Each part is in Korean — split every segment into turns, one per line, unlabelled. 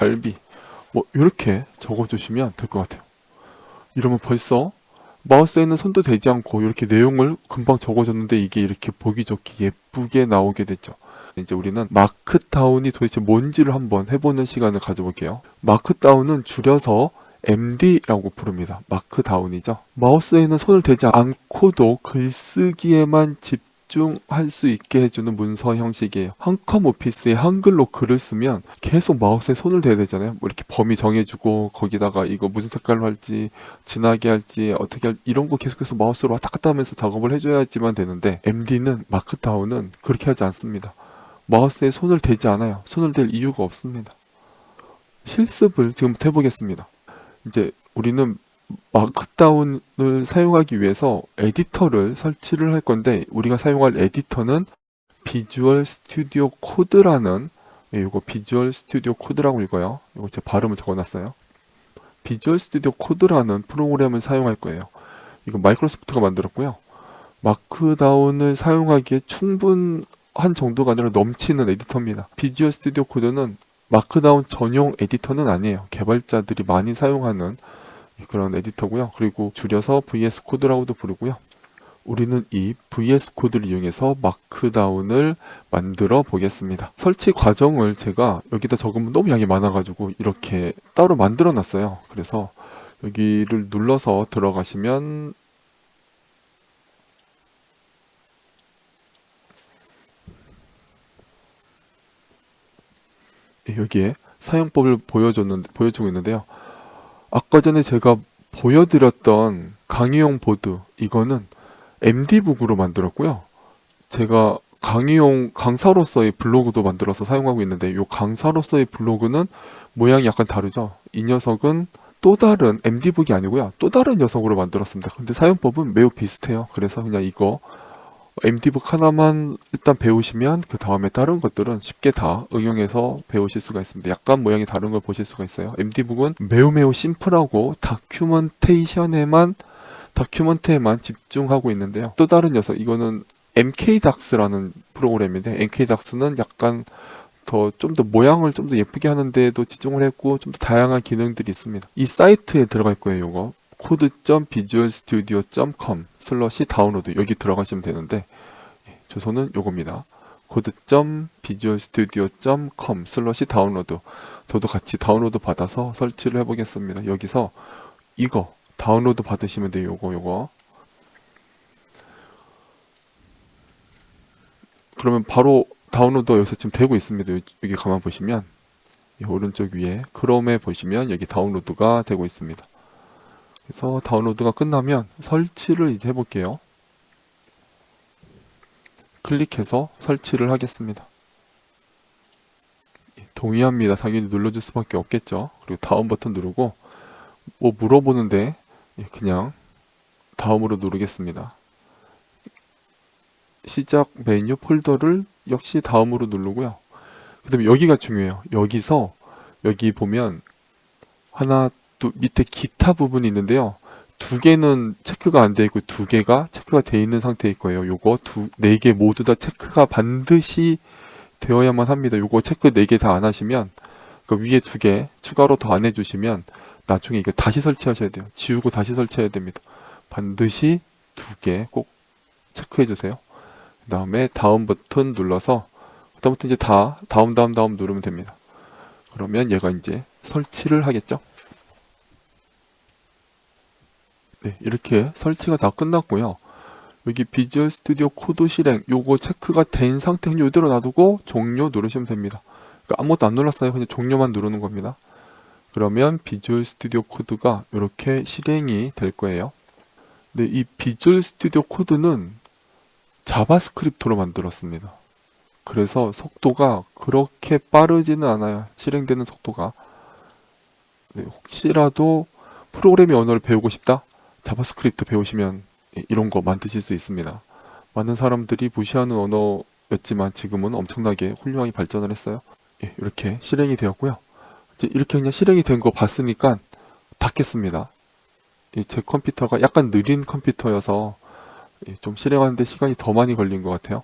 갈비 뭐 이렇게 적어주시면 될 것 같아요. 이러면 벌써 마우스에는 손도 대지 않고 이렇게 내용을 금방 적어줬는데 이게 이렇게 보기 좋게 예쁘게 나오게 됐죠. 이제 우리는 마크다운이 도대체 뭔지를 한번 해보는 시간을 가져볼게요. 마크다운은 줄여서 MD라고 부릅니다. 마크다운이죠. 마우스에는 손을 대지 않고도 글쓰기에만 집중할 수 있게 해주는 문서 형식이에요. 한컴 오피스에 한글로 글을 쓰면 계속 마우스에 손을 대야 되잖아요. 뭐 이렇게 범위 정해주고 거기다가 이거 무슨 색깔로 할지 진하게 할지 어떻게 할지 이런 거 계속해서 마우스로 왔다 갔다 하면서 작업을 해줘야지만 되는데 MD는 마크다운은 그렇게 하지 않습니다. 마우스에 손을 대지 않아요. 손을 댈 이유가 없습니다. 실습을 지금부터 해보겠습니다. 이제 우리는 마크다운을 사용하기 위해서 에디터를 설치를 할 건데 우리가 사용할 에디터는 비주얼 스튜디오 코드라는 이거 비주얼 스튜디오 코드라고 읽어요. 이거 제 발음을 적어놨어요. 비주얼 스튜디오 코드라는 프로그램을 사용할 거예요. 이거 마이크로소프트가 만들었고요. 마크다운을 사용하기에 충분한 정도가 아니라 넘치는 에디터입니다. 비주얼 스튜디오 코드는 마크다운 전용 에디터는 아니에요. 개발자들이 많이 사용하는 그런 에디터고요. 그리고 줄여서 VS 코드라고도 부르고요. 우리는 이 VS 코드를 이용해서 마크다운을 만들어 보겠습니다. 설치 과정을 제가 여기다 적으면 너무 양이 많아가지고 이렇게 따로 만들어 놨어요. 그래서 여기를 눌러서 들어가시면 여기에 사용법을 보여주고 있는데요. 아까 전에 제가 보여드렸던 강의용 보드 이거는 MD북으로 만들었고요. 제가 강의용 강사로서의 블로그도 만들어서 사용하고 있는데 이 강사로서의 블로그는 모양이 약간 다르죠. 이 녀석은 또 다른 MD북이 아니고요. 또 다른 녀석으로 만들었습니다. 근데 사용법은 매우 비슷해요. 그래서 그냥 이거 MD북 하나만 일단 배우시면 그 다음에 다른 것들은 쉽게 다 응용해서 배우실 수가 있습니다. 약간 모양이 다른 걸 보실 수가 있어요. MD북은 매우 심플하고 다큐멘테에만 집중하고 있는데요. 또 다른 녀석 이거는 MKDocs라는 프로그램인데 MKDocs는 약간 좀 더 모양을 좀 더 예쁘게 하는데도 집중을 했고 좀 더 다양한 기능들이 있습니다. 이 사이트에 들어갈 거예요. 이거 code.visualstudio.com/다운로드 여기 들어가시면 되는데 주소는 요겁니다. code.visualstudio.com/다운로드 저도 같이 다운로드 받아서 설치를 해보겠습니다. 여기서 이거 다운로드 받으시면 돼요. 요거 그러면 바로 다운로드 여기서 지금 되고 있습니다. 여기 가만 보시면 오른쪽 위에 크롬에 보시면 여기 다운로드가 되고 있습니다. 그래서 다운로드가 끝나면 설치를 이제 해볼게요. 클릭해서 설치를 하겠습니다. 동의합니다. 당연히 눌러줄 수밖에 없겠죠. 그리고 다음 버튼 누르고 뭐 물어보는데 그냥 다음으로 누르겠습니다. 시작 메뉴 폴더를 역시 다음으로 누르고요. 그 다음에 여기가 중요해요. 여기서 여기 보면 하나 또 밑에 기타 부분이 있는데요. 두 개는 체크가 안 돼 있고 두 개가 체크가 돼 있는 상태일 거예요. 요거 네 개 모두 다 체크가 반드시 되어야만 합니다. 요거 체크 4개 다 안 하시면 그 위에 2개 추가로 더 안 해주시면 나중에 이거 다시 설치하셔야 돼요. 지우고 다시 설치해야 됩니다. 반드시 2개 꼭 체크해 주세요. 그 다음에 다음 버튼 눌러서 그다음부터 이제 다음 누르면 됩니다. 그러면 얘가 이제 설치를 하겠죠. 네, 이렇게 설치가 다 끝났고요. 여기 비주얼 스튜디오 코드 실행 요거 체크가 된 상태는 이대로 놔두고 종료 누르시면 됩니다. 그러니까 아무것도 안 눌렀어요. 그냥 종료만 누르는 겁니다. 그러면 비주얼 스튜디오 코드가 이렇게 실행이 될 거예요. 근데 이 비주얼 스튜디오 코드는 자바스크립트로 만들었습니다. 그래서 속도가 그렇게 빠르지는 않아요. 실행되는 속도가. 네, 혹시라도 프로그래밍 언어를 배우고 싶다? 자바스크립트 배우시면 이런 거 만드실 수 있습니다. 많은 사람들이 무시하는 언어였지만 지금은 엄청나게 훌륭하게 발전을 했어요. 이렇게 실행이 되었고요. 이제 이렇게 그냥 실행이 된 거 봤으니까 닫겠습니다. 제 컴퓨터가 약간 느린 컴퓨터여서 좀 실행하는데 시간이 더 많이 걸린 것 같아요.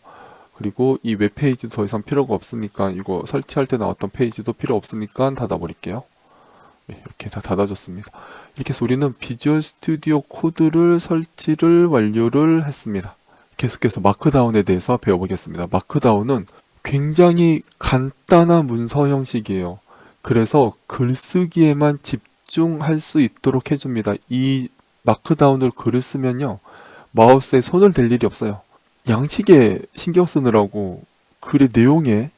그리고 이 웹페이지도 더 이상 필요가 없으니까 이거 설치할 때 나왔던 페이지도 필요 없으니까 닫아버릴게요. 네, 이렇게 다 닫아줬습니다. 이렇게 해서 우리는 비주얼 스튜디오 코드를 설치를 완료를 했습니다. 계속해서 마크다운에 대해서 배워보겠습니다. 마크다운은 굉장히 간단한 문서 형식이에요. 그래서 글쓰기에만 집중할 수 있도록 해줍니다. 이 마크다운으로 글을 쓰면요, 마우스에 손을 댈 일이 없어요. 양식에 신경 쓰느라고 글의 내용에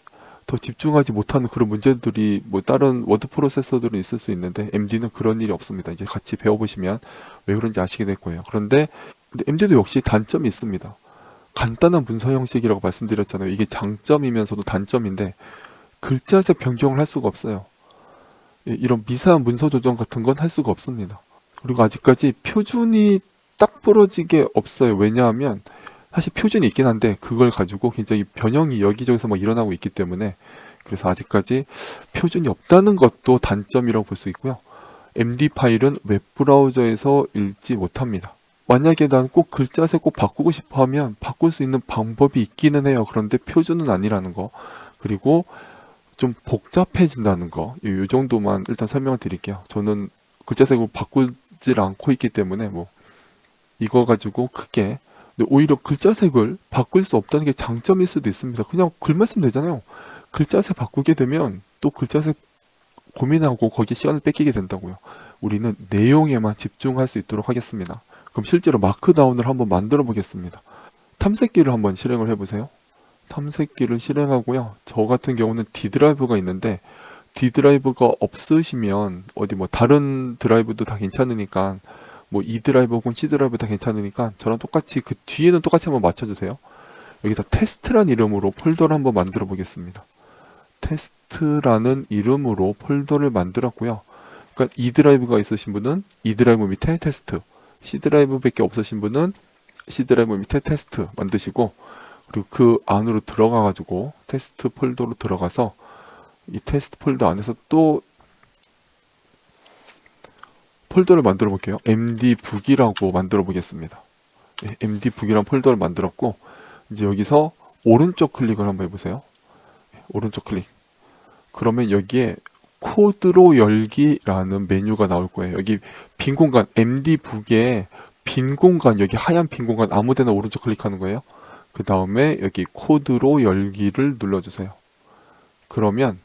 더 집중하지 못하는 그런 문제들이 뭐 다른 워드 프로세서들은 있을 수 있는데 MD는 그런 일이 없습니다. 이제 같이 배워보시면 왜 그런지 아시게 될 거예요. 근데 MD도 역시 단점이 있습니다. 간단한 문서 형식이라고 말씀드렸잖아요. 이게 장점이면서도 단점인데 글자색 변경을 할 수가 없어요. 이런 미세한 문서 조정 같은 건 할 수가 없습니다. 그리고 아직까지 표준이 딱 부러지게 없어요. 왜냐하면 사실 표준이 있긴 한데 그걸 가지고 굉장히 변형이 여기저기서 막 일어나고 있기 때문에, 그래서 아직까지 표준이 없다는 것도 단점이라고 볼 수 있고요. MD 파일은 웹브라우저에서 읽지 못합니다. 만약에 난 꼭 글자색 꼭 바꾸고 싶어 하면 바꿀 수 있는 방법이 있기는 해요. 그런데 표준은 아니라는 거. 그리고 좀 복잡해진다는 거. 이 정도만 일단 설명을 드릴게요. 저는 글자색을 바꾸질 않고 있기 때문에 뭐 이거 가지고 크게, 근데 오히려 글자색을 바꿀 수 없다는 게 장점일 수도 있습니다. 그냥 글만 쓰면 되잖아요. 글자색 바꾸게 되면 또 글자색 고민하고 거기에 시간을 뺏기게 된다고요. 우리는 내용에만 집중할 수 있도록 하겠습니다. 그럼 실제로 마크다운을 한번 만들어 보겠습니다. 탐색기를 한번 실행을 해보세요. 탐색기를 실행하고요. 저 같은 경우는 D 드라이브가 있는데 D 드라이브가 없으시면 어디 뭐 다른 드라이브도 다 괜찮으니까 뭐 E 드라이브 혹은 C 드라이브 다 괜찮으니까 저랑 똑같이 그 뒤에는 똑같이 한번 맞춰주세요. 여기다 테스트란 이름으로 폴더를 한번 만들어 보겠습니다. 테스트라는 이름으로 폴더를 만들었고요. 그러니까 E 드라이브가 있으신 분은 E 드라이브 밑에 테스트, C 드라이브밖에 없으신 분은 C 드라이브 밑에 테스트 만드시고, 그리고 그 안으로 들어가 가지고 테스트 폴더로 들어가서 이 테스트 폴더 안에서 또 폴더를 만들어 볼게요. mdbook이라고 만들어 보겠습니다. 네, mdbook이라는 폴더를 만들었고, 이제 여기서 오른쪽 클릭을 한번 해보세요. 네, 오른쪽 클릭. 그러면 여기에 코드로 열기라는 메뉴가 나올 거예요. 여기 빈 공간, mdbook에 빈 공간, 여기 하얀 빈 공간 아무데나 오른쪽 클릭하는 거예요. 그 다음에 여기 코드로 열기를 눌러주세요. 그러면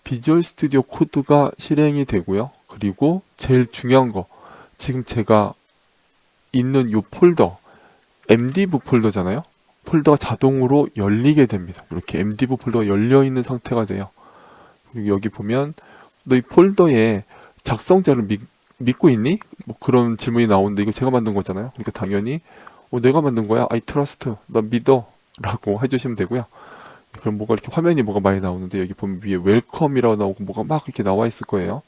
비주얼 스튜디오 코드가 실행이 되고요. 그리고 제일 중요한 거, 지금 제가 있는 이 폴더, mdbook 폴더잖아요. 폴더가 자동으로 열리게 됩니다. 이렇게 mdbook 폴더가 열려있는 상태가 돼요. 그리고 여기 보면 너 이 폴더에 작성자를 믿고 있니? 뭐 그런 질문이 나오는데 이거 제가 만든 거잖아요. 그러니까 당연히 내가 만든 거야. I trust. 나 믿어. 라고 해주시면 되고요. 그럼 뭐가 이렇게 화면이 뭐가 많이 나오는데 여기 보면 위에 웰컴이라고 나오고 뭐가 막 이렇게 나와 있을 거예요.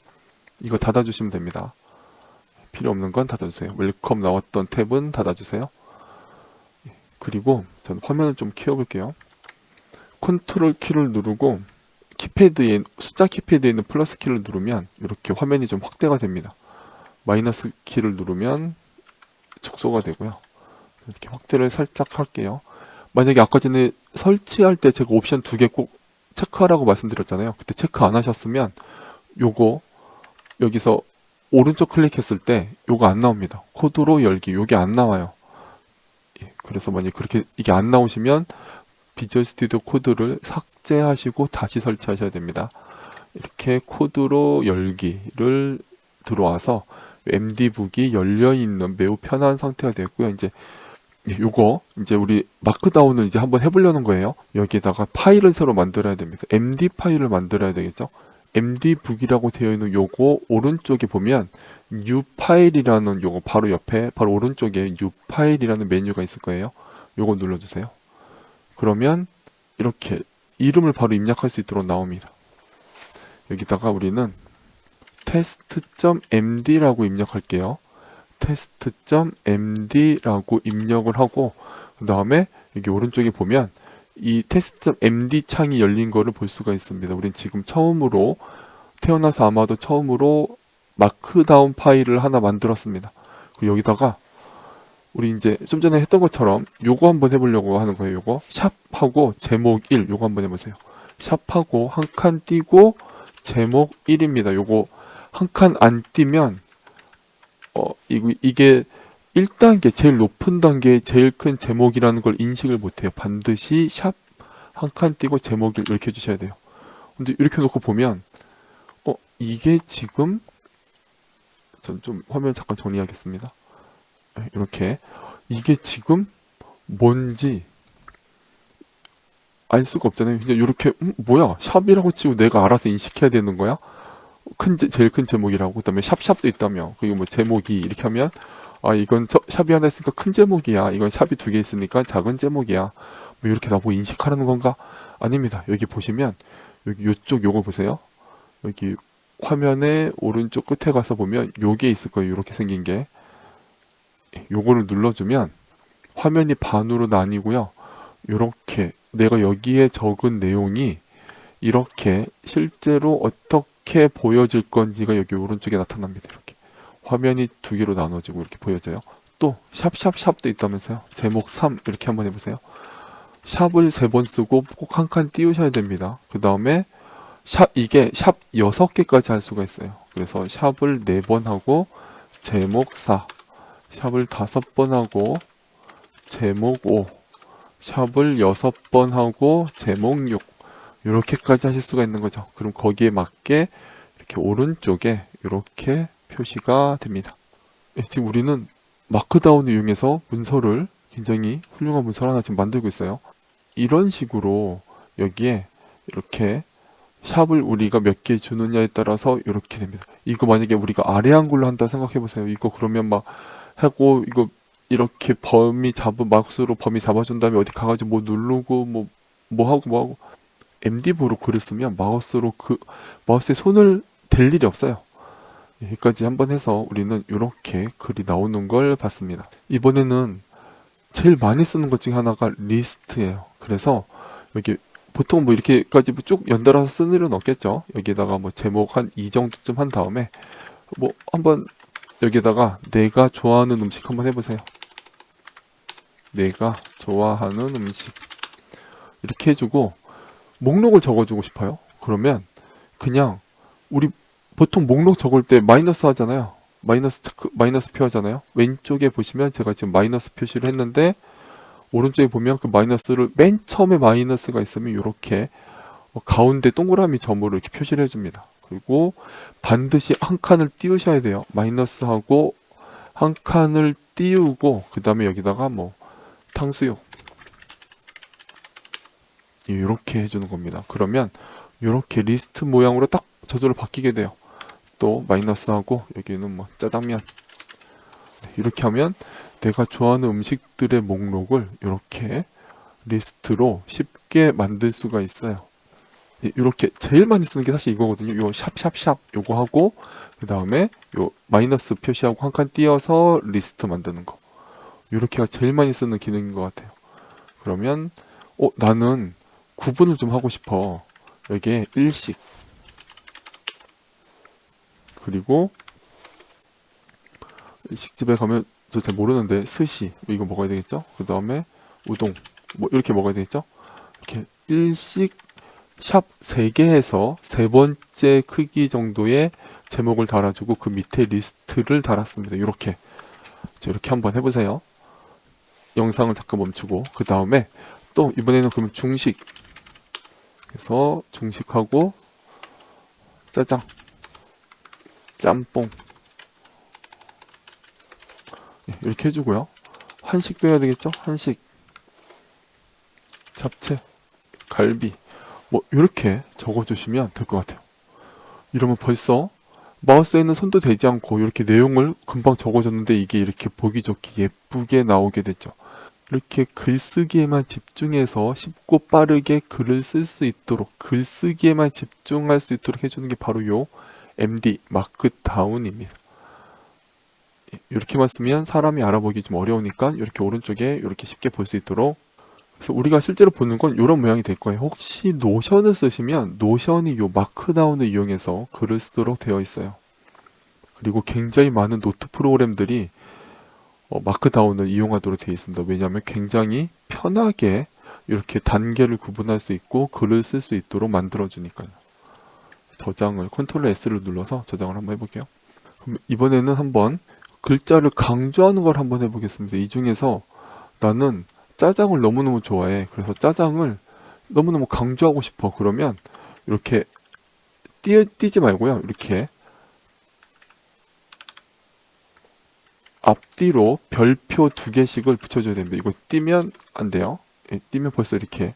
이거 닫아주시면 됩니다. 필요 없는 건 닫아주세요. 웰컴 나왔던 탭은 닫아주세요. 그리고 저는 화면을 좀 키워볼게요. 컨트롤 키를 누르고 키패드에 숫자 키패드에 있는 플러스 키를 누르면 이렇게 화면이 좀 확대가 됩니다. 마이너스 키를 누르면 축소가 되고요. 이렇게 확대를 살짝 할게요. 만약에 아까 전에 설치할 때 제가 옵션 2개 꼭 체크하라고 말씀드렸잖아요. 그때 체크 안 하셨으면 요거 여기서 오른쪽 클릭했을 때 요거 안 나옵니다. 코드로 열기 요게 안 나와요. 그래서 만약에 그렇게 이게 안 나오시면 비주얼 스튜디오 코드를 삭제하시고 다시 설치하셔야 됩니다. 이렇게 코드로 열기를 들어와서 mdbook이 열려있는 매우 편한 상태가 되었고요. 이제 요거 이제 우리 마크다운을 이제 한번 해보려는 거예요. 여기에다가 파일을 새로 만들어야 됩니다. md 파일을 만들어야 되겠죠. mdbook이라고 되어 있는 요거 오른쪽에 보면 new 파일이라는 요거 바로 옆에 바로 오른쪽에 new 파일이라는 메뉴가 있을 거예요. 요거 눌러주세요. 그러면 이렇게 이름을 바로 입력할 수 있도록 나옵니다. 여기다가 우리는 test.md라고 입력할게요. test.md라고 입력을 하고 그 다음에 여기 오른쪽에 보면 이 test.md 창이 열린 거를 볼 수가 있습니다. 우린 지금 처음으로 태어나서 아마도 처음으로 마크다운 파일을 하나 만들었습니다. 그리고 여기다가 우리 이제 좀 전에 했던 것처럼 요거 한번 해보려고 하는 거예요. 요거 샵하고 제목 1 요거 한번 해보세요. 샵하고 한 칸 띄고 제목 1입니다. 요거 한 칸 안 띄면 이게 1단계 제일 높은 단계의 제일 큰 제목이라는 걸 인식을 못해요. 반드시 샵 한 칸 띄고 제목 1 이렇게 해주셔야 돼요. 근데 이렇게 놓고 보면 이게 지금 전 좀 화면 잠깐 정리하겠습니다. 이렇게 이게 지금 뭔지 알 수가 없잖아요. 그냥 이렇게 뭐야 샵이라고 치고 내가 알아서 인식해야 되는 거야? 제일 큰 제목이라고. 그다음에 샵도 있다며. 그리고 뭐 제목이 이렇게 하면 이건 샵이 하나 있으니까 큰 제목이야. 이건 샵이 2개 있으니까 작은 제목이야. 뭐 이렇게 나보고 인식하라는 건가? 아닙니다. 여기 보시면 여기 요쪽 요거 보세요. 여기 화면의 오른쪽 끝에 가서 보면 요게 있을 거예요. 이렇게 생긴 게. 요거를 눌러주면 화면이 반으로 나뉘고요. 요렇게 내가 여기에 적은 내용이 이렇게 실제로 어떻게 보여질 건지가 여기 오른쪽에 나타납니다. 이렇게 화면이 2개로 나눠지고 이렇게 보여져요. 또 샵도 있다면서요. 제목 3 이렇게 한번 해보세요. 샵을 3번 쓰고 꼭 한 칸 띄우셔야 됩니다. 그 다음에 이게 샵 6개까지 할 수가 있어요. 그래서 샵을 4번 하고 제목 4, 샵을 5번 하고 제목 5, 샵을 6번 하고 제목 6 이렇게까지 하실 수가 있는 거죠. 그럼 거기에 맞게 이렇게 오른쪽에 이렇게 표시가 됩니다. 지금 우리는 마크다운을 이용해서 문서를 굉장히 훌륭한 문서를 하나 지금 만들고 있어요. 이런 식으로 여기에 이렇게 샵을 우리가 몇 개 주느냐에 따라서 이렇게 됩니다. 이거 만약에 우리가 아래 한글로 한다 생각해 보세요. 이거 그러면 막 하고 이거 이렇게 마우스로 범위 잡아준 다음에 어디 가가지고 뭐 누르고 뭐 하고 MD보로 글을 쓰면 마우스에 손을 댈 일이 없어요. 여기까지 한번 해서 우리는 이렇게 글이 나오는 걸 봤습니다. 이번에는 제일 많이 쓰는 것 중에 하나가 리스트예요. 그래서 여기 보통 뭐 이렇게까지 쭉 연달아서 쓰는 일은 없겠죠. 여기다가 뭐 제목 한 이 정도쯤 한 다음에 뭐 한번 여기다가 내가 좋아하는 음식 한번 해보세요. 내가 좋아하는 음식 이렇게 해주고 목록을 적어주고 싶어요. 그러면 그냥 우리 보통 목록 적을 때 마이너스 하잖아요. 마이너스 표 하잖아요. 왼쪽에 보시면 제가 지금 마이너스 표시를 했는데 오른쪽에 보면 그 마이너스를 맨 처음에 마이너스가 있으면 이렇게 가운데 동그라미 점으로 이렇게 표시를 해줍니다. 그리고 반드시 한 칸을 띄우셔야 돼요. 마이너스하고 한 칸을 띄우고 그 다음에 여기다가 뭐 탕수육 이렇게 해주는 겁니다. 그러면 이렇게 리스트 모양으로 딱 저절로 바뀌게 돼요. 또 마이너스하고 여기는 뭐 짜장면 이렇게 하면 내가 좋아하는 음식들의 목록을 이렇게 리스트로 쉽게 만들 수가 있어요. 이렇게 제일 많이 쓰는 게 사실 이거거든요. 요 샵 요거 하고 그 다음에 요 마이너스 표시하고 한 칸 띄어서 리스트 만드는 거. 이렇게가 제일 많이 쓰는 기능인 것 같아요. 그러면 나는 구분을 좀 하고 싶어. 여기에 일식 그리고 일식집에 가면 저 잘 모르는데 스시 이거 먹어야 되겠죠? 그 다음에 우동 뭐 이렇게 먹어야 되겠죠? 이렇게 일식 샵 3개 해서 3번째 크기 정도의 제목을 달아주고 그 밑에 리스트를 달았습니다. 이렇게 한번 해보세요. 영상을 잠깐 멈추고 그 다음에 또 이번에는 그러면 중식 그래서 중식하고 짜장 짬뽕 이렇게 해주고요. 한식도 해야 되겠죠? 한식 잡채 갈비 뭐 이렇게 적어주시면 될 것 같아요. 이러면 벌써 마우스에 있는 손도 대지 않고 이렇게 내용을 금방 적어줬는데 이게 이렇게 보기 좋게 예쁘게 나오게 됐죠. 이렇게 글쓰기에만 집중해서 쉽고 빠르게 글을 쓸 수 있도록 글쓰기에만 집중할 수 있도록 해주는 게 바로 요 MD 마크다운입니다. 이렇게만 쓰면 사람이 알아보기 좀 어려우니까 이렇게 오른쪽에 이렇게 쉽게 볼 수 있도록 그래서 우리가 실제로 보는 건 이런 모양이 될 거예요. 혹시 노션을 쓰시면 노션이 요 마크다운을 이용해서 글을 쓰도록 되어 있어요. 그리고 굉장히 많은 노트 프로그램들이 마크다운을 이용하도록 되어 있습니다. 왜냐하면 굉장히 편하게 이렇게 단계를 구분할 수 있고 글을 쓸 수 있도록 만들어주니까요. 저장을 컨트롤 S를 눌러서 저장을 한번 해볼게요. 그럼 이번에는 한번 글자를 강조하는 걸 한번 해보겠습니다. 이 중에서 나는 짜장을 너무너무 좋아해. 그래서 짜장을 너무너무 강조하고 싶어. 그러면 이렇게 띄지 말고요. 이렇게 앞뒤로 별표 2개씩을 붙여줘야 됩니다. 이거 띄면 안 돼요. 띄면 벌써 이렇게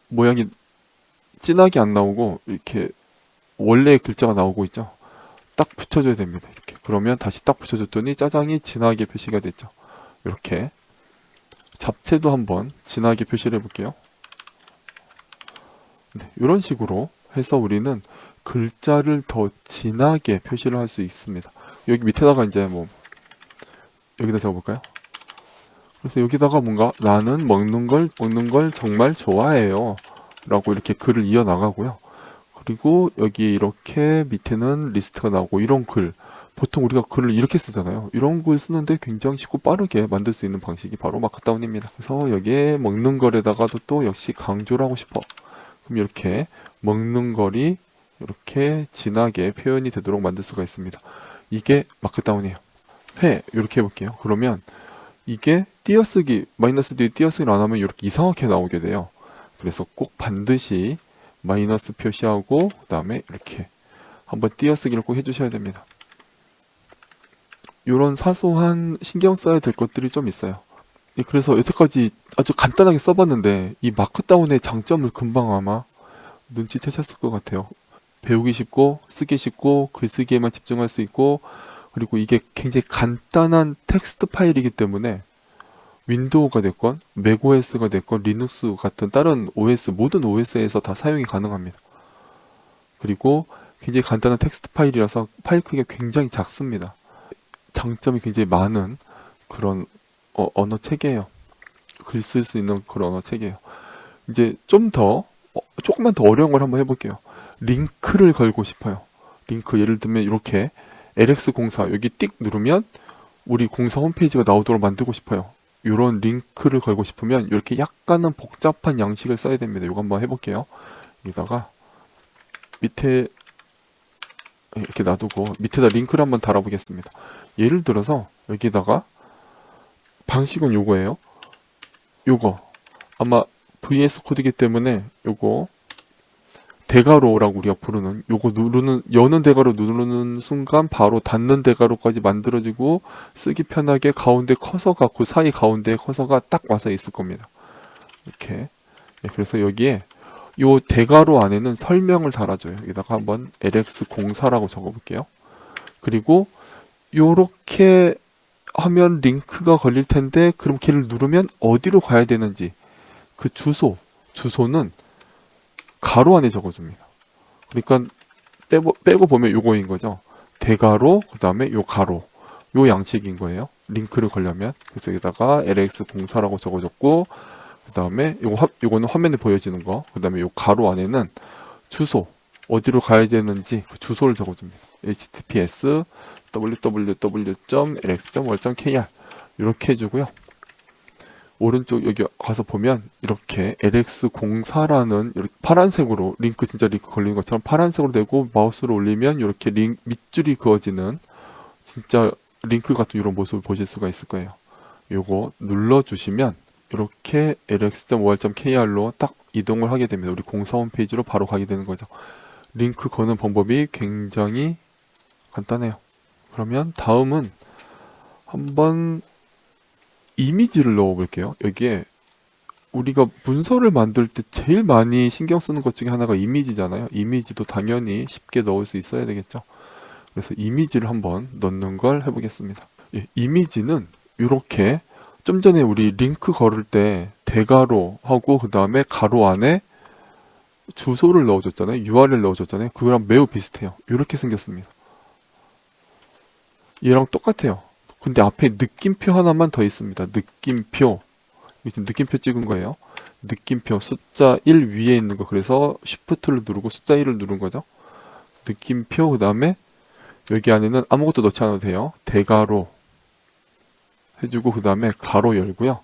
모양이 진하게 안 나오고 이렇게 원래의 글자가 나오고 있죠. 딱 붙여줘야 됩니다. 이렇게. 그러면 다시 딱 붙여줬더니 짜장이 진하게 표시가 됐죠. 이렇게. 잡채도 한번 진하게 표시를 해볼게요. 네, 이런 식으로 해서 우리는 글자를 더 진하게 표시를 할 수 있습니다. 여기 밑에다가 이제 여기다 적어볼까요? 그래서 여기다가 뭔가 나는 먹는 걸 정말 좋아해요 라고 이렇게 글을 이어나가고요. 그리고 여기 이렇게 밑에는 리스트가 나오고 이런 글, 보통 우리가 글을 이렇게 쓰잖아요. 이런 글 쓰는데 굉장히 쉽고 빠르게 만들 수 있는 방식이 바로 마크다운입니다. 그래서 여기에 먹는 걸에다가도 또 역시 강조를 하고 싶어. 그럼 이렇게 먹는 걸이 이렇게 진하게 표현이 되도록 만들 수가 있습니다. 이게 마크다운이에요. 이렇게 해볼게요. 그러면 이게 띄어쓰기, 마이너스 뒤에 띄어쓰기를 안 하면 이렇게 이상하게 나오게 돼요. 그래서 꼭 반드시 마이너스 표시하고 그 다음에 이렇게 한번 띄어쓰기를 꼭 해주셔야 됩니다. 이런 사소한 신경 써야 될 것들이 좀 있어요. 그래서 여태까지 아주 간단하게 써봤는데 이 마크다운의 장점을 금방 아마 눈치채셨을 것 같아요. 배우기 쉽고 쓰기 쉽고 글쓰기에만 집중할 수 있고, 그리고 이게 굉장히 간단한 텍스트 파일이기 때문에 윈도우가 됐건 맥OS가 됐건 리눅스 같은 다른 OS, 모든 OS에서 다 사용이 가능합니다. 그리고 굉장히 간단한 텍스트 파일이라서 파일 크기가 굉장히 작습니다. 장점이 굉장히 많은 그런 언어 체계예요. 글 쓸 수 있는 그런 언어 체계예요. 이제 조금만 더 어려운 걸 한번 해볼게요. 링크를 걸고 싶어요. 링크, 예를 들면 이렇게 LX04 여기 띡 누르면 우리 공사 홈페이지가 나오도록 만들고 싶어요. 이런 링크를 걸고 싶으면 이렇게 약간은 복잡한 양식을 써야 됩니다. 이거 한번 해볼게요. 여기다가 밑에 이렇게 놔두고 밑에다 링크를 한번 달아보겠습니다. 예를 들어서 여기다가 방식은 요거예요. 요거 아마 VS 코드이기 때문에 요거 대괄호라고 우리가 부르는, 요거 여는 대괄호 누르는 순간 바로 닫는 대괄호까지 만들어지고 쓰기 편하게 가운데 커서가, 그 사이 가운데 커서가 딱 와서 있을 겁니다. 이렇게. 그래서 여기에 요 대괄호 안에는 설명을 달아줘요. 여기다가 한번 LX04라고 적어볼게요. 그리고 요렇게 하면 링크가 걸릴 텐데, 그럼 걔를 누르면 어디로 가야 되는지 그 주소는 가로 안에 적어줍니다. 그러니까 빼고 보면 요거인 거죠. 대가로, 그 다음에 요 가로, 요 양식인 거예요. 링크를 걸려면. 그래서 여기다가 LX04라고 적어줬고, 그 다음에 요거는 화면에 보여지는 거, 그 다음에 요 가로 안에는 주소, 어디로 가야 되는지 그 주소를 적어줍니다. https www.lx.word.kr 이렇게 해주고요. 오른쪽 여기 가서 보면 이렇게 LX04라는 이렇게 파란색으로 링크, 진짜 링크 걸리는 것처럼 파란색으로 되고, 마우스를 올리면 이렇게 밑줄이 그어지는 진짜 링크 같은 이런 모습을 보실 수가 있을 거예요. 요거 눌러주시면 이렇게 lx.or.kr로 딱 이동을 하게 됩니다. 우리 공사 홈페이지로 바로 가게 되는 거죠. 링크 거는 방법이 굉장히 간단해요. 그러면 다음은 한번 이미지를 넣어 볼게요. 여기에 우리가 문서를 만들 때 제일 많이 신경 쓰는 것 중에 하나가 이미지잖아요. 이미지도 당연히 쉽게 넣을 수 있어야 되겠죠. 그래서 이미지를 한번 넣는 걸 해보겠습니다. 이미지는 이렇게 좀 전에 우리 링크 걸을 때 대괄호 하고 그 다음에 가로 안에 주소를 넣어줬잖아요. URL 넣어줬잖아요. 그거랑 매우 비슷해요. 이렇게 생겼습니다. 얘랑 똑같아요. 근데 앞에 느낌표 하나만 더 있습니다. 느낌표. 지금 느낌표 찍은 거예요. 느낌표 숫자 1 위에 있는 거. 그래서 Shift를 누르고 숫자 1을 누른 거죠. 느낌표, 그 다음에 여기 안에는 아무것도 넣지 않아도 돼요. 대괄호, 해주고 그 다음에 가로 열고요.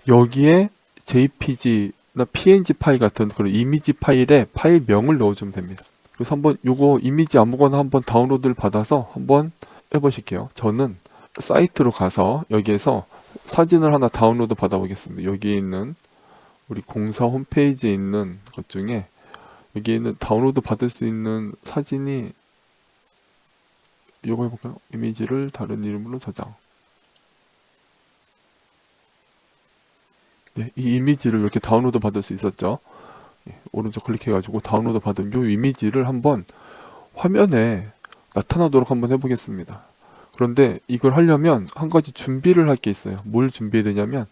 여기에 JPG나 PNG 파일 같은 그런 이미지 파일에 파일명을 넣어주면 됩니다. 그래서 한번 요거 이미지 아무거나 한번 다운로드를 받아서 한번 해보실게요. 저는 사이트로 가서 여기에서 사진을 하나 다운로드 받아보겠습니다. 여기 있는 우리 공사 홈페이지에 있는 것 중에 여기 있는 다운로드 받을 수 있는 사진이 이거 해볼까요? 이미지를 다른 이름으로 저장. 네, 이 이미지를 이렇게 다운로드 받을 수 있었죠. 오른쪽 클릭해가지고 다운로드 받은 이 이미지를 한번 화면에 나타나도록 한번 해보겠습니다. 그런데 이걸 하려면 한 가지 준비를 할 게 있어요. 뭘 준비해야 되냐면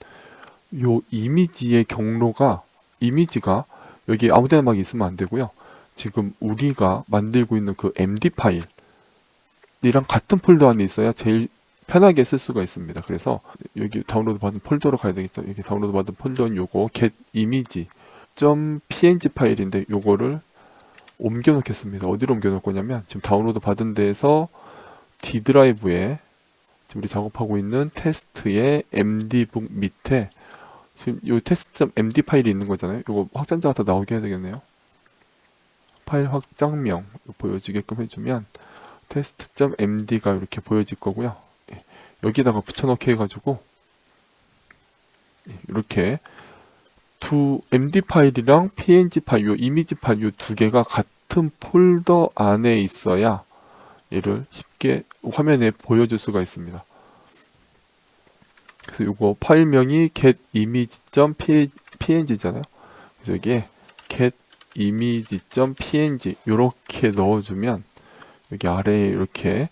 이 이미지의 경로가 이미지가 여기 아무데나 막 있으면 안 되고요. 지금 우리가 만들고 있는 그 MD 파일이랑 같은 폴더 안에 있어야 제일 편하게 쓸 수가 있습니다. 그래서 여기 다운로드 받은 폴더로 가야 되겠죠. 여기 다운로드 받은 폴더는 요거 get image.png 파일인데 요거를 옮겨 놓겠습니다. 어디로 옮겨 놓을 거냐면 지금 다운로드 받은 데에서 D 드라이브에 지금 우리 작업하고 있는 테스트의 MD북 밑에 지금 요 test.md 파일이 있는 거잖아요. 요거 확장자가 다 나오게 해야 되겠네요. 파일 확장명 보여지게끔 해주면 test.md가 이렇게 보여질 거고요. 여기다가 붙여넣기 해가지고 이렇게 두 MD 파일이랑 PNG 파일, 요 이미지 파일 요 두 개가 같은 폴더 안에 있어야 얘를 쉽게 화면에 보여줄 수가 있습니다. 그래서 요거 파일명이 getImage.png잖아요. 그래서 여기에 getImage.png 요렇게 넣어주면 여기 아래에 이렇게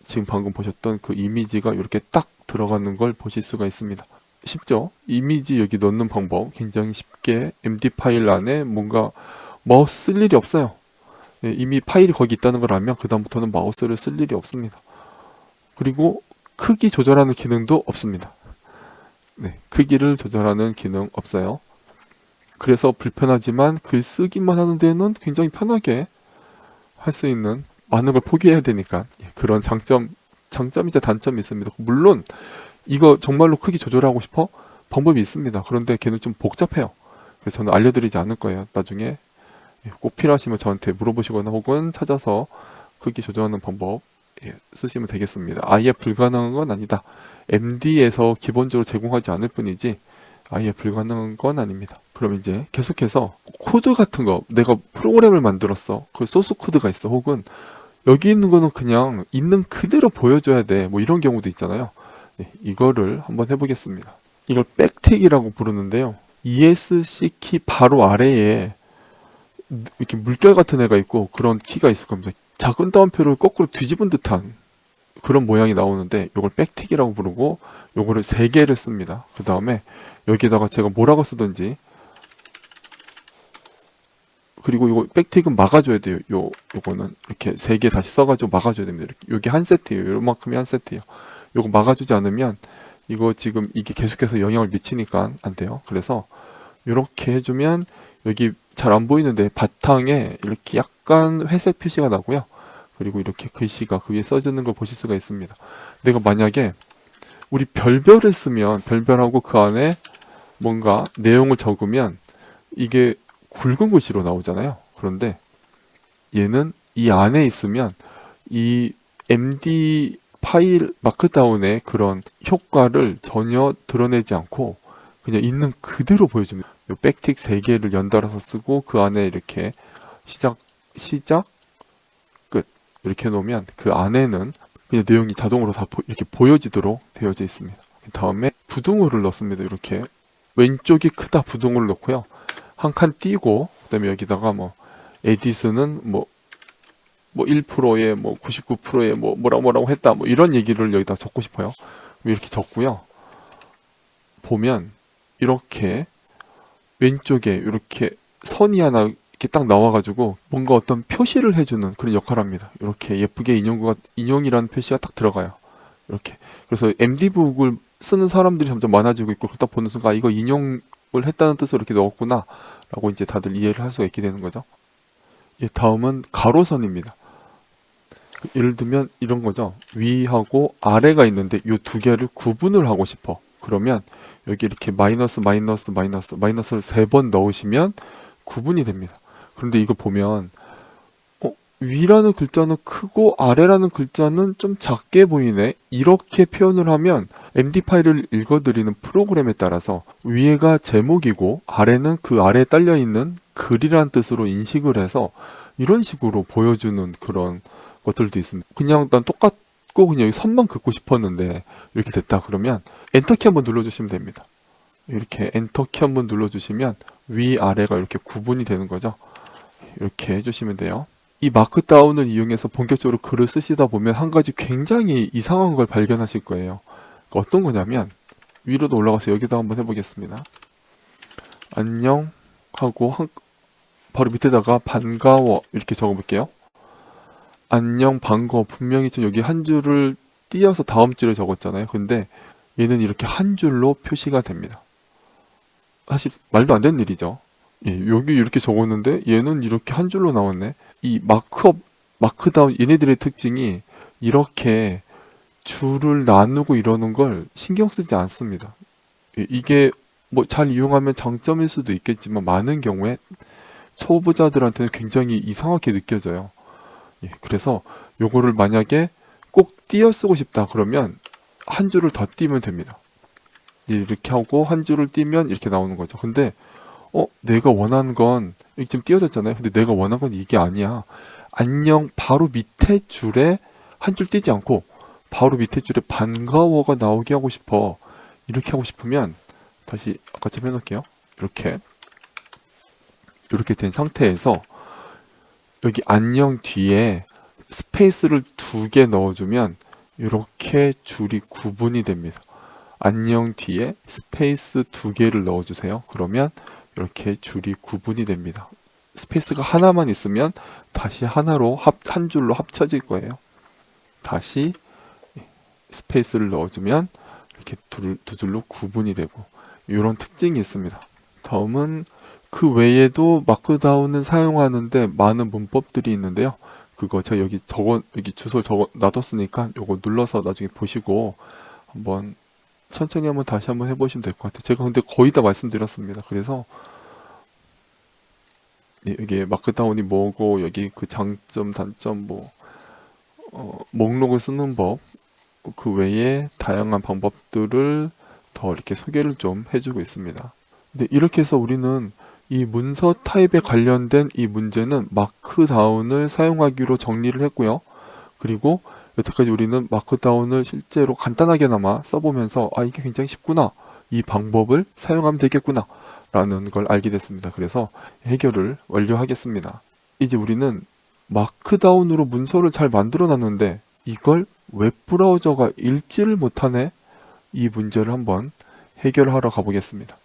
지금 방금 보셨던 그 이미지가 이렇게 딱 들어가는 걸 보실 수가 있습니다. 쉽죠? 이미지 여기 넣는 방법 굉장히 쉽게 MD 파일 안에 뭔가 마우스 쓸 일이 없어요. 네, 이미 파일이 거기 있다는 걸 알면 그 다음부터는 마우스를 쓸 일이 없습니다. 그리고 크기 조절하는 기능도 없습니다. 네, 크기를 조절하는 기능 없어요. 그래서 불편하지만 글 쓰기만 하는 데는 굉장히 편하게 할 수 있는 많은 걸 포기해야 되니까 그런 장점이자 단점이 있습니다. 물론 이거 정말로 크기 조절하고 싶어? 방법이 있습니다. 그런데 걔는 좀 복잡해요. 그래서 저는 알려드리지 않을 거예요. 나중에 꼭 필요하시면 저한테 물어보시거나 혹은 찾아서 크기 조절하는 방법 쓰시면 되겠습니다. 아예 불가능한 건 아니다. MD에서 기본적으로 제공하지 않을 뿐이지 아예 불가능한 건 아닙니다. 그럼 이제 계속해서 코드 같은 거 내가 프로그램을 만들었어. 그 소스 코드가 있어. 혹은 여기 있는 거는 그냥 있는 그대로 보여줘야 돼. 뭐 이런 경우도 있잖아요. 네, 이거를 한번 해보겠습니다. 이걸 백택이라고 부르는데요. ESC 키 바로 아래에 이렇게 물결 같은 애가 있고 그런 키가 있을 겁니다. 작은 따옴표를 거꾸로 뒤집은 듯한 그런 모양이 나오는데 이걸 백택이라고 부르고 요거를 3개를 씁니다. 그 다음에 여기다가 제가 뭐라고 쓰든지 그리고 이거 백택은 막아줘야 돼요. 요거는 이렇게 3개 다시 써가지고 막아줘야 됩니다. 이렇게. 요게 한 세트예요. 요만큼이 한 세트예요. 요거 막아주지 않으면 이거 지금 이게 계속해서 영향을 미치니까 안 돼요. 그래서 이렇게 해주면 여기 잘 안 보이는데 바탕에 이렇게 약간 회색 표시가 나고요. 그리고 이렇게 글씨가 그 위에 써지는 걸 보실 수가 있습니다. 내가 만약에 우리 별별을 쓰면 별별하고 그 안에 뭔가 내용을 적으면 이게 굵은 글씨로 나오잖아요. 그런데 얘는 이 안에 있으면 이 MD 파일 마크다운의 그런 효과를 전혀 드러내지 않고 그냥 있는 그대로 보여줍니다. 요 백틱 3개를 연달아서 쓰고 그 안에 이렇게 시작, 끝 이렇게 놓으면 그 안에는 그냥 내용이 자동으로 다 이렇게 보여지도록 되어져 있습니다. 그 다음에 부등호를 넣습니다. 이렇게 왼쪽이 크다 부등호를 넣고요. 한 칸 띄고 그다음에 여기다가 뭐 에디슨은 뭐 1%에 뭐 99%에 뭐 뭐라고 했다 뭐 이런 얘기를 여기다 적고 싶어요. 이렇게 적고요. 보면 이렇게 왼쪽에 이렇게 선이 하나 이렇게 딱 나와가지고 뭔가 어떤 표시를 해주는 그런 역할을 합니다. 이렇게 예쁘게 인용이라는 표시가 딱 들어가요. 이렇게. 그래서 MD북을 쓰는 사람들이 점점 많아지고 있고 그렇다 보는 순간 이거 인용을 했다는 뜻으로 이렇게 넣었구나 라고 이제 다들 이해를 할 수가 있게 되는 거죠. 다음은 가로선입니다. 예를 들면 이런 거죠. 위하고 아래가 있는데 이 두 개를 구분을 하고 싶어. 그러면 여기 이렇게 마이너스 마이너스 마이너스 마이너스를 3번 넣으시면 구분이 됩니다. 그런데 이거 보면 위라는 글자는 크고 아래라는 글자는 좀 작게 보이네. 이렇게 표현을 하면 MD 파일을 읽어드리는 프로그램에 따라서 위에가 제목이고 아래는 그 아래에 딸려있는 글이란 뜻으로 인식을 해서 이런 식으로 보여주는 그런 것들도 있습니다. 그냥 난 똑같고 그냥 여기 선만 긋고 싶었는데 이렇게 됐다 그러면 엔터키 한번 눌러주시면 됩니다. 이렇게 엔터키 한번 눌러주시면 위아래가 이렇게 구분이 되는 거죠. 이렇게 해주시면 돼요. 이 마크다운을 이용해서 본격적으로 글을 쓰시다 보면 한 가지 굉장히 이상한 걸 발견하실 거예요. 어떤 거냐면 위로도 올라가서 여기다 한번 해보겠습니다. 안녕 하고 바로 밑에다가 반가워 이렇게 적어볼게요. 안녕 반가워 분명히 좀 여기 한 줄을 띄어서 다음 줄에 적었잖아요. 근데 얘는 이렇게 한 줄로 표시가 됩니다. 사실 말도 안 되는 일이죠. 예, 여기 이렇게 적었는데 얘는 이렇게 한 줄로 나왔네. 이 마크다운 얘네들의 특징이 이렇게 줄을 나누고 이러는 걸 신경 쓰지 않습니다. 예, 이게 뭐 잘 이용하면 장점일 수도 있겠지만 많은 경우에 초보자들한테는 굉장히 이상하게 느껴져요. 예, 그래서 요거를 만약에 꼭 띄어 쓰고 싶다 그러면 한 줄을 더 띄면 됩니다. 이렇게 하고 한 줄을 띄면 이렇게 나오는 거죠. 근데 내가 원하는 건 여기 지금 띄어졌잖아요. 근데 내가 원하는 건 이게 아니야. 안녕 바로 밑에 줄에 한 줄 띄지 않고 바로 밑에 줄에 반가워가 나오게 하고 싶어. 이렇게 하고 싶으면 다시 아까처럼 해놓을게요. 이렇게 된 상태에서 여기 안녕 뒤에 스페이스를 2개 넣어주면 이렇게 줄이 구분이 됩니다. 안녕 뒤에 스페이스 2개를 넣어주세요. 그러면 이렇게 줄이 구분이 됩니다. 스페이스가 하나만 있으면 다시 하나로 한 줄로 합쳐질 거예요. 다시 스페이스를 넣어주면 이렇게 두 줄로 구분이 되고 이런 특징이 있습니다. 다음은 그 외에도 마크다운을 사용하는데 많은 문법들이 있는데요. 그거 제가 여기 주소를 놔뒀으니까 요거 눌러서 나중에 보시고 한번 천천히 다시 한번 해보시면 될 것 같아요. 제가 근데 거의 다 말씀드렸습니다. 그래서 이게 마크다운이 뭐고 여기 그 장점, 단점 목록을 쓰는 법 그 외에 다양한 방법들을 더 이렇게 소개를 좀 해주고 있습니다. 근데 이렇게 해서 우리는 이 문서 타입에 관련된 이 문제는 마크다운을 사용하기로 정리를 했고요. 그리고 여태까지 우리는 마크다운을 실제로 간단하게나마 써보면서 이게 굉장히 쉽구나. 이 방법을 사용하면 되겠구나. 라는 걸 알게 됐습니다. 그래서 해결을 완료하겠습니다. 이제 우리는 마크다운으로 문서를 잘 만들어 놨는데 이걸 웹브라우저가 읽지를 못하네. 이 문제를 한번 해결하러 가보겠습니다.